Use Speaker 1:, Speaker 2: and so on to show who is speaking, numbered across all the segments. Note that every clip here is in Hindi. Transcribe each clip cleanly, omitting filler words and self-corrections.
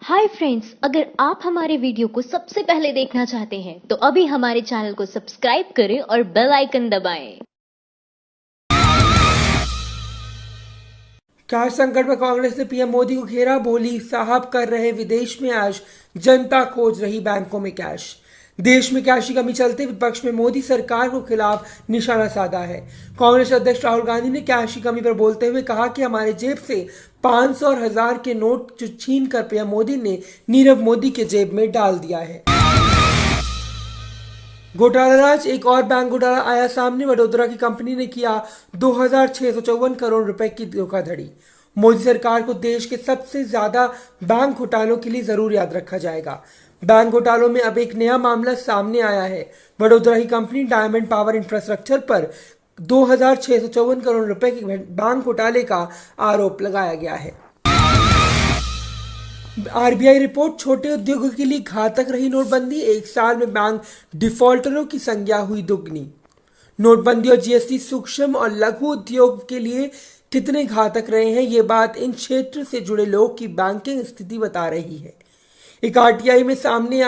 Speaker 1: हाय फ्रेंड्स, अगर आप हमारे वीडियो को सबसे पहले देखना चाहते हैं तो अभी हमारे चैनल को सब्सक्राइब करें और बेल आइकन दबाएं।
Speaker 2: कैश संकट में कांग्रेस ने पीएम मोदी को घेरा, बोली साहब कर रहे विदेश में ऐश, जनता खोज रही बैंकों में कैश। देश में कैश की कमी चलते विपक्ष में मोदी सरकार को खिलाफ निशाना साधा है। कांग्रेस अध्यक्ष राहुल गांधी ने कैश की कमी पर बोलते हुए कहा कि हमारे जेब से 500 और 1000 के नोट जो छीन कर पीएम मोदी ने नीरव मोदी के जेब में डाल दिया है। घोटालाराज, एक और बैंक घोटाला आया सामने। वडोदरा की कंपनी ने किया 2654 करोड़ रुपए की धोखाधड़ी। मोदी सरकार को देश के सबसे ज्यादा बैंक घोटालों के लिए जरूर याद रखा जाएगा। बैंक घोटालों में अब एक नया मामला सामने आया है। वडोदरा की कंपनी डायमंड पावर इंफ्रास्ट्रक्चर पर 2654 करोड़ रुपए के बैंक घोटाले का आरोप लगाया गया है। आरबीआई रिपोर्ट, छोटे उद्योगों के लिए घातक रही नोटबंदी, एक साल में बैंक डिफॉल्टरों की संख्या हुई दुगनी। नोटबंदी और जीएसटी सूक्ष्म और लघु उद्योग के लिए कितने घातक रहे हैं, ये बात इन क्षेत्र से जुड़े लोग की बैंकिंग स्थिति बता रही है। एक आरटीआई में सामने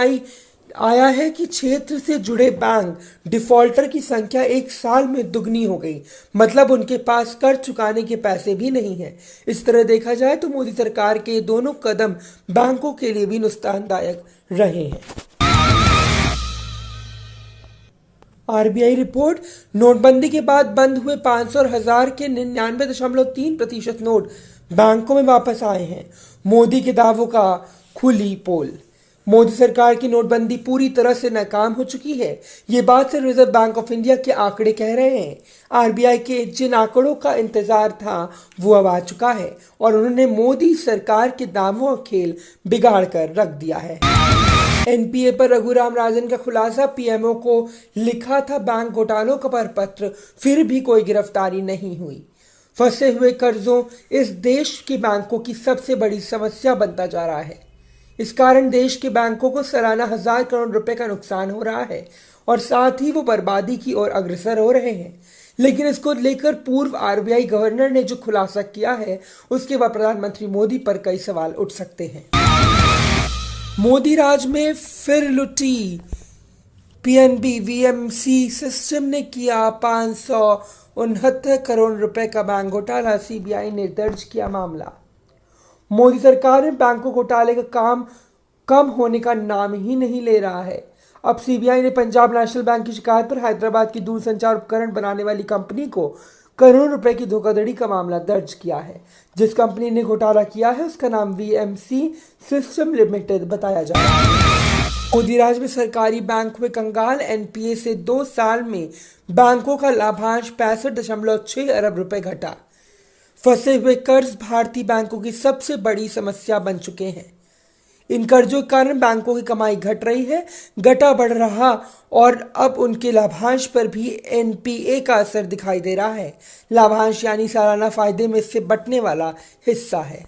Speaker 2: आया है कि क्षेत्र से जुड़े बैंक डिफॉल्टर की संख्या एक साल में दुगनी हो गई। मतलब उनके पास कर्ज चुकाने के पैसे भी नहीं है। इस तरह देखा जाए तो मोदी सरकार के ये दोनों कदम बैंकों के लिए भी नुकसानदायक रहे हैं। आरबीआई रिपोर्ट, नोटबंदी के बाद बंद हुए 500 और 1000 के 99.3% नोट बैंकों में वापस आए हैं। मोदी के दावों का खुली पोल। मोदी सरकार की नोटबंदी पूरी तरह से नाकाम हो चुकी है। ये बात सिर्फ रिजर्व बैंक ऑफ इंडिया के आंकड़े कह रहे हैं। आरबीआई के जिन आंकड़ों का इंतजार था वो अब आ चुका है और उन्होंने मोदी सरकार के दावों का खेल बिगाड़ कर रख दिया है। एनपीए पर रघुराम राजन का खुलासा, पीएमओ को लिखा था बैंक घोटालों का प्रपत्र, फिर भी कोई गिरफ्तारी नहीं हुई। फंसे हुए कर्जों इस देश के बैंकों की सबसे बड़ी समस्या बनता जा रहा है। इस कारण देश के बैंकों को सालाना 1000 करोड़ रुपए का नुकसान हो रहा है और साथ ही वो बर्बादी की ओर अग्रसर हो रहे हैं। लेकिन इसको लेकर पूर्व आरबीआई गवर्नर ने जो खुलासा किया है उसके बाद प्रधानमंत्री मोदी पर कई सवाल उठ सकते हैं। मोदी राज में फिर लुटी पीएनबी, वीएमसी सिस्टम ने किया 569 करोड़ रुपए का बैंक घोटाला, सीबीआई ने दर्ज किया मामला। मोदी सरकार में बैंकों घोटाले का काम कम होने का नाम ही नहीं ले रहा है। अब सीबीआई ने पंजाब नेशनल बैंक की शिकायत पर हैदराबाद की दूरसंचार उपकरण बनाने वाली कंपनी को करोड़ों रुपए की धोखाधड़ी का मामला दर्ज किया है। जिस कंपनी ने घोटाला किया है उसका नाम वीएमसी सिस्टम लिमिटेड बताया जा रहा है। मोदी राज में सरकारी बैंक में कंगाल, एनपीए से 2 साल में बैंकों का लाभांश 65.6 अरब रुपए घटा। फंसे हुए कर्ज भारतीय बैंकों की सबसे बड़ी समस्या बन चुके हैं। इन कर्जों के कारण बैंकों की कमाई घट रही है, घटा बढ़ रहा और अब उनके लाभांश पर भी एनपीए का असर दिखाई दे रहा है। लाभांश यानी सालाना फायदे में से बंटने वाला हिस्सा है।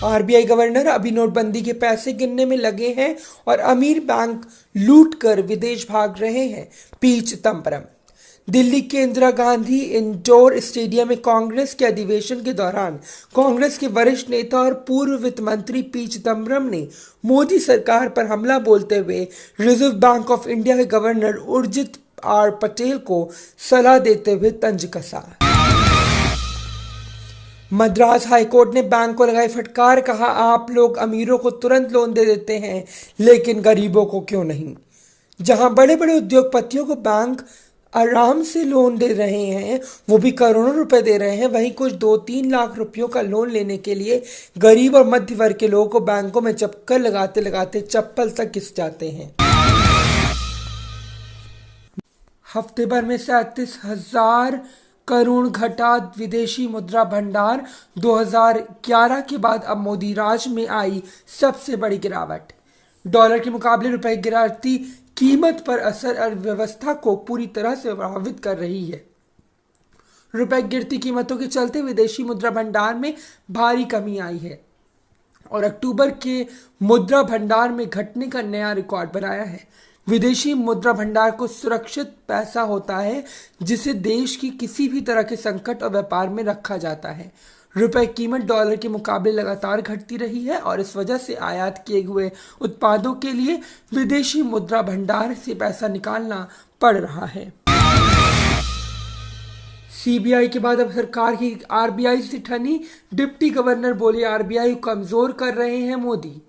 Speaker 2: आरबीआई गवर्नर अभी नोटबंदी के पैसे गिनने में लगे हैं और अमीर बैंक लूट कर विदेश भाग रहे हैं। पी चिदम्बरम। दिल्ली के इंदिरा गांधी इंडोर स्टेडियम में कांग्रेस के अधिवेशन के दौरान कांग्रेस के वरिष्ठ नेता और पूर्व वित्त मंत्री पी चिदम्बरम ने मोदी सरकार पर हमला बोलते हुए रिजर्व बैंक ऑफ इंडिया के गवर्नर उर्जित आर पटेल को सलाह देते हुए तंज कसा। मद्रास हाईकोर्ट ने बैंक को लगाई फटकार, कहा आप लोग अमीरों को तुरंत लोन दे देते हैं लेकिन गरीबों को क्यों नहीं। जहां बड़े बड़े उद्योगपतियों को बैंक आराम से लोन दे रहे हैं, वो भी करोड़ों रुपए दे रहे हैं, वहीं कुछ 2-3 लाख रुपयों का लोन लेने के लिए गरीब और मध्य वर्ग के लोगों को बैंकों में चक्कर लगाते लगाते चप्पल तक घिस जाते हैं। हफ्ते भर में 37,000 करोड़ घटा विदेशी मुद्रा भंडार। 2011 के बाद अब मोदी राज में आई सबसे बड़ी गिरावट। डॉलर के मुकाबले रुपए की गिरती कीमत पर असर अर्थव्यवस्था को पूरी तरह से प्रभावित कर रही है। रुपए की गिरती कीमतों के चलते विदेशी मुद्रा भंडार में भारी कमी आई है और अक्टूबर के मुद्रा भंडार में घटने का नया रिकॉर्ड बनाया है। विदेशी मुद्रा भंडार को सुरक्षित पैसा होता है जिसे देश की किसी भी तरह के संकट और व्यापार में रखा जाता है। रुपए कीमत डॉलर के मुकाबले लगातार घटती रही है और इस वजह से आयात किए हुए उत्पादों के लिए विदेशी मुद्रा भंडार से पैसा निकालना पड़ रहा है। सीबीआई के बाद अब सरकार की आरबीआई से ठनी, डिप्टी गवर्नर बोले आरबीआई को कमजोर कर रहे हैं मोदी।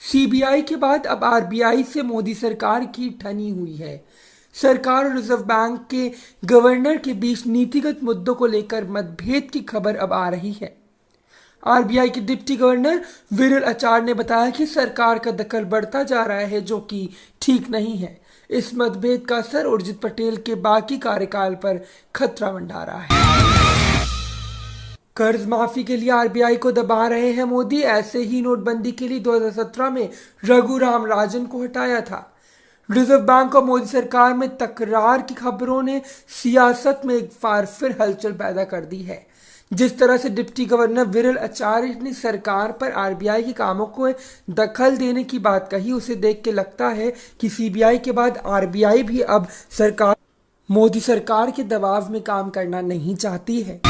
Speaker 2: सीबीआई के बाद अब आरबीआई से मोदी सरकार की ठनी हुई है। सरकार और रिजर्व बैंक के गवर्नर के बीच नीतिगत मुद्दों को लेकर मतभेद की खबर अब आ रही है। आरबीआई के डिप्टी गवर्नर विरल आचार्य ने बताया कि सरकार का दखल बढ़ता जा रहा है, जो कि ठीक नहीं है। इस मतभेद का असर उर्जित पटेल के बाकी कार्यकाल पर खतरा मंडरा रहा है। कर्ज माफी के लिए आरबीआई को दबा रहे हैं मोदी। ऐसे ही नोटबंदी के लिए 2017 में रघुराम राजन को हटाया था। रिजर्व बैंक और मोदी सरकार में तकरार की खबरों ने सियासत में एक बार फिर हलचल पैदा कर दी है। जिस तरह से डिप्टी गवर्नर विरल आचार्य ने सरकार पर आरबीआई के कामों को दखल देने की बात कही, उसे देख के लगता है कि सीबीआई के बाद आरबीआई भी अब मोदी सरकार के दबाव में काम करना नहीं चाहती है।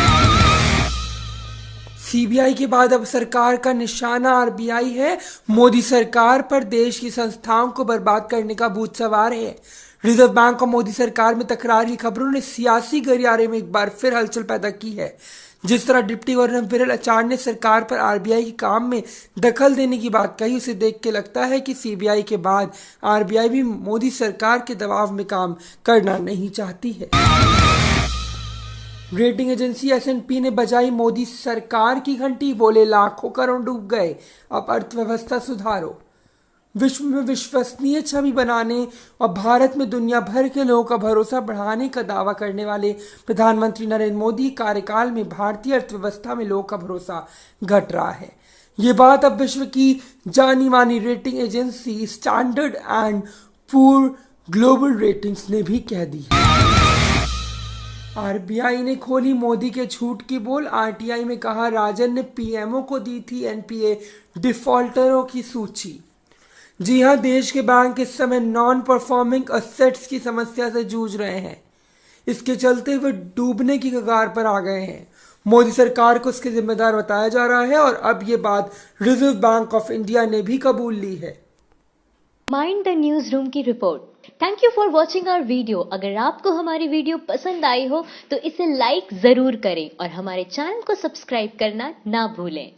Speaker 2: सीबीआई के बाद अब सरकार का निशाना आरबीआई है। मोदी सरकार पर देश की संस्थाओं को बर्बाद करने का भूत सवार है। रिजर्व बैंक और मोदी सरकार में तकरार की खबरों ने सियासी गलियारे में एक बार फिर हलचल पैदा की है। जिस तरह डिप्टी गवर्नर विरल आचार्य ने सरकार पर आरबीआई के काम में दखल देने की बात कही, उसे देख के लगता है कि सीबीआई के बाद आरबीआई भी मोदी सरकार के दबाव में काम करना नहीं चाहती है। रेटिंग एजेंसी एस&पी ने बजाई मोदी सरकार की घंटी, बोले लाखों करोड़ डूब गए, अब अर्थव्यवस्था सुधारो। विश्व में विश्वसनीय छवि बनाने और भारत में दुनिया भर के लोगों का भरोसा बढ़ाने का दावा करने वाले प्रधानमंत्री नरेंद्र मोदी कार्यकाल में भारतीय अर्थव्यवस्था में लोगों का भरोसा घट रहा है। ये बात अब विश्व की जानी मानी rating agency standard and poor global ratings ने भी कह दी है। आरबीआई ने खोली मोदी के झूठ की बोल। आरटीआई में कहा राजन ने पीएमओ को दी थी एनपीए डिफॉल्टरों की सूची। जी हां, देश के बैंक इस समय नॉन परफॉर्मिंग असेट्स की समस्या से जूझ रहे हैं। इसके चलते वे डूबने की कगार पर आ गए हैं। मोदी सरकार को इसके जिम्मेदार बताया जा रहा है और अब ये बात रिजर्व बैंक ऑफ इंडिया ने भी कबूल ली है।
Speaker 1: माइंड द न्यूज रूम की रिपोर्ट। Thank you for watching our video. अगर आपको हमारी वीडियो पसंद आई हो तो इसे लाइक जरूर करें और हमारे चैनल को सब्सक्राइब करना ना भूलें।